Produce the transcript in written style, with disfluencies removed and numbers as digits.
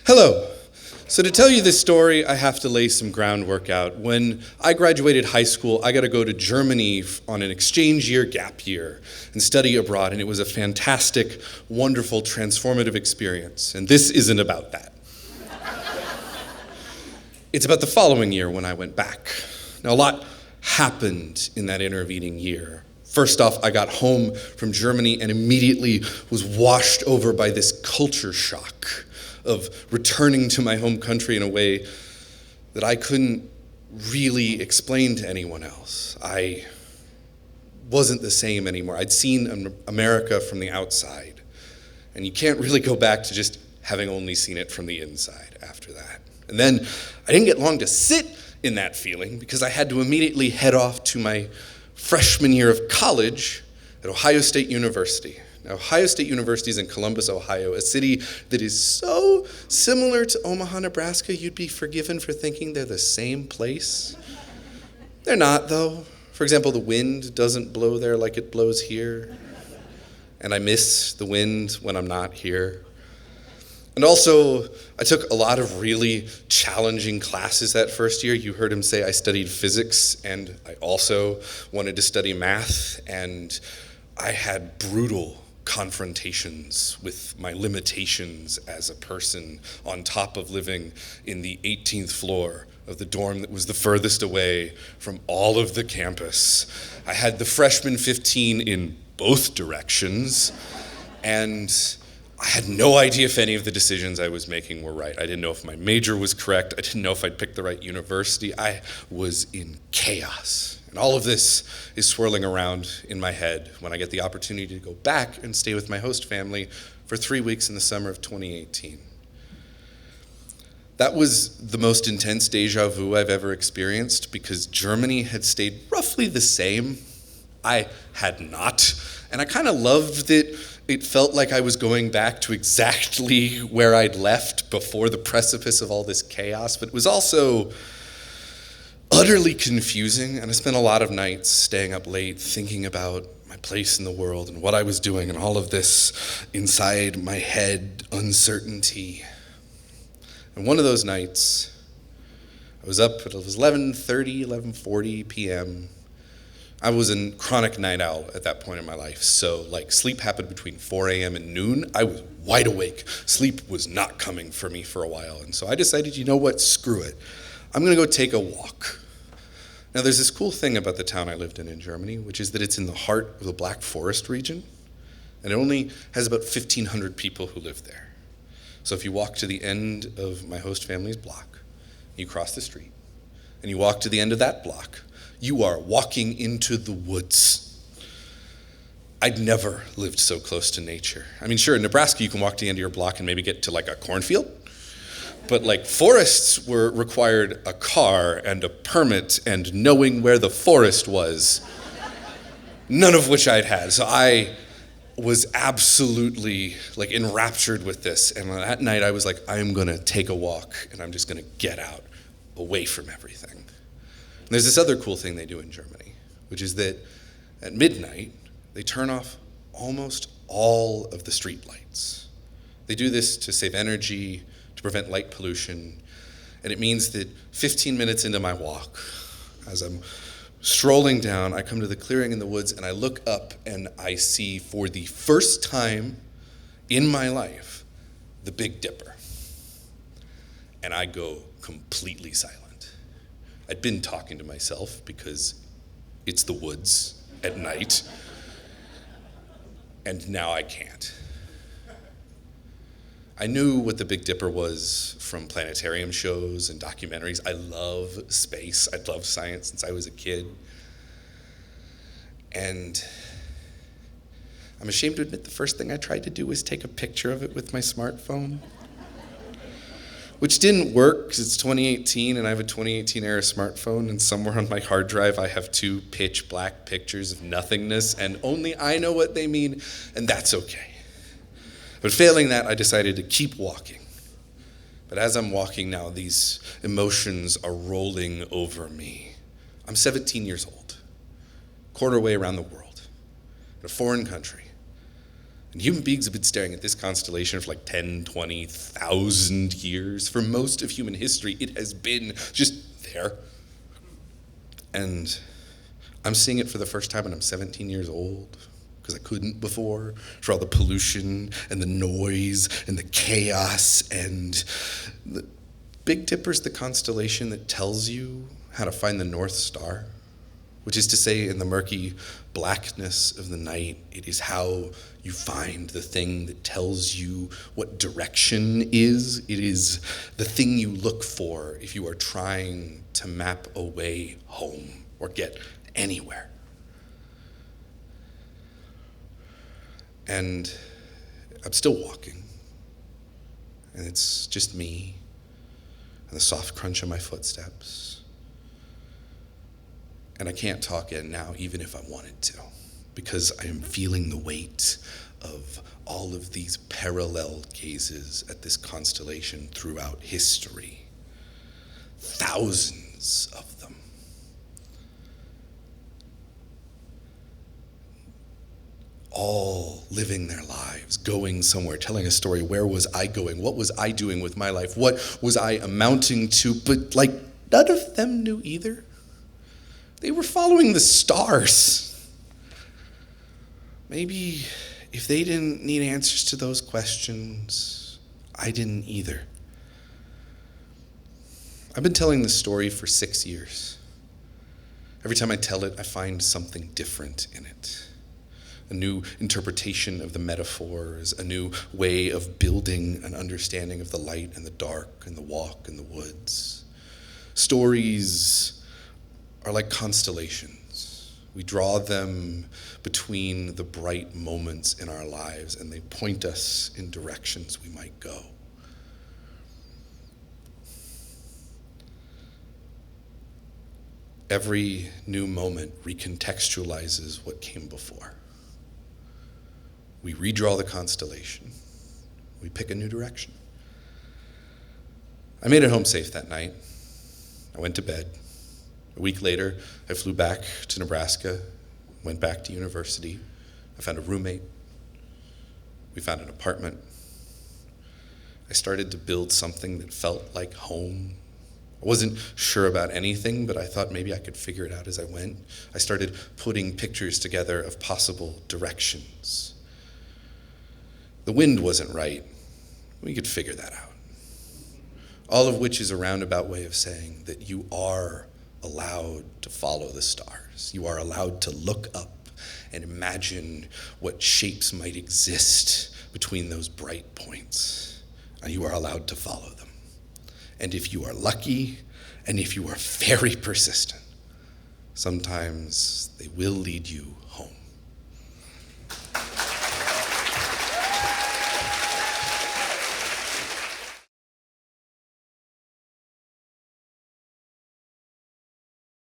Hello. So to tell you this story, I have to lay some groundwork out. When I graduated high school, I got to go to Germany on an exchange year, gap year, and study abroad, and it was a fantastic, wonderful, transformative experience. And this isn't about that. It's about the following year when I went back. Now, a lot happened in that intervening year. First off, I got home from Germany and immediately was washed over by this culture shock of returning to my home country in a way that I couldn't really explain to anyone else. I wasn't the same anymore. I'd seen America from the outside, and you can't really go back to just having only seen it from the inside after that. And then I didn't get long to sit in that feeling because I had to immediately head off to my freshman year of college at Ohio State University. Now, Ohio State University is in Columbus, Ohio, a city that is so similar to Omaha, Nebraska, you'd be forgiven for thinking they're the same place. They're not, though. For example, the wind doesn't blow there like it blows here. And I miss the wind when I'm not here. And also, I took a lot of really challenging classes that first year. You heard him say I studied physics, and I also wanted to study math, and I had brutal confrontations with my limitations as a person on top of living in the 18th floor of the dorm that was the furthest away from all of the campus. I had the freshman 15 in both directions, and I had no idea if any of the decisions I was making were right. I didn't know if my major was correct. I didn't know if I'd picked the right university. I was in chaos. And all of this is swirling around in my head when I get the opportunity to go back and stay with my host family for 3 weeks in the summer of 2018. That was the most intense deja vu I've ever experienced because Germany had stayed roughly the same. I had not. And I kind of loved that it felt like I was going back to exactly where I'd left before the precipice of all this chaos, but it was also utterly confusing, and I spent a lot of nights staying up late thinking about my place in the world and what I was doing and all of this inside my head uncertainty. And one of those nights, I was up, it was 11:40 p.m. I was a chronic night owl at that point in my life, so sleep happened between 4 a.m. and noon. I was wide awake. Sleep was not coming for me for a while, and so I decided, you know what, screw it. I'm gonna go take a walk. Now there's this cool thing about the town I lived in Germany, which is that it's in the heart of the Black Forest region, and it only has about 1,500 people who live there. So if you walk to the end of my host family's block, you cross the street, and you walk to the end of that block, you are walking into the woods. I'd never lived so close to nature. I mean, sure, in Nebraska you can walk to the end of your block and maybe get to a cornfield, but forests required a car and a permit and knowing where the forest was, none of which I'd had. So I was absolutely enraptured with this. And that night I was like, I'm gonna take a walk and I'm just gonna get out away from everything. And there's this other cool thing they do in Germany, which is that at midnight, they turn off almost all of the street lights. They do this to save energy, to prevent light pollution, and it means that 15 minutes into my walk, as I'm strolling down, I come to the clearing in the woods and I look up and I see for the first time in my life, the Big Dipper. And I go completely silent. I'd been talking to myself because it's the woods at night, and now I can't. I knew what the Big Dipper was from planetarium shows and documentaries. I love space. I love science since I was a kid. And I'm ashamed to admit the first thing I tried to do was take a picture of it with my smartphone, which didn't work because it's 2018 and I have a 2018 era smartphone, and somewhere on my hard drive I have 2 pitch black pictures of nothingness, and only I know what they mean, and that's okay. But failing that, I decided to keep walking. But as I'm walking now, these emotions are rolling over me. I'm 17 years old, quarter way around the world, in a foreign country, And human beings have been staring at this constellation for like 10, 20,000 years. For most of human history, it has been just there. And I'm seeing it for the first time when I'm 17 years old, because I couldn't before, for all the pollution and the noise and the chaos. And the Big Dipper's the constellation that tells you how to find the North Star, which is to say, in the murky blackness of the night, it is how you find the thing that tells you what direction is. It is the thing you look for if you are trying to map a way home or get anywhere. And I'm still walking, and it's just me and the soft crunch of my footsteps. And I can't talk in now, even if I wanted to, because I am feeling the weight of all of these parallel gazes at this constellation throughout history. Thousands of them. All living their lives, going somewhere, telling a story. Where was I going? What was I doing with my life? What was I amounting to? But none of them knew either. They were following the stars. Maybe if they didn't need answers to those questions, I didn't either. I've been telling this story for 6 years. Every time I tell it, I find something different in it. A new interpretation of the metaphors, a new way of building an understanding of the light and the dark and the walk in the woods. Stories are like constellations. We draw them between the bright moments in our lives, and they point us in directions we might go. Every new moment recontextualizes what came before. We redraw the constellation. We pick a new direction. I made it home safe that night. I went to bed. A week later, I flew back to Nebraska, went back to university. I found a roommate. We found an apartment. I started to build something that felt like home. I wasn't sure about anything, but I thought maybe I could figure it out as I went. I started putting pictures together of possible directions. The wind wasn't right. We could figure that out. All of which is a roundabout way of saying that you are allowed to follow the stars. You are allowed to look up and imagine what shapes might exist between those bright points. And you are allowed to follow them. And if you are lucky, and if you are very persistent, sometimes they will lead you home.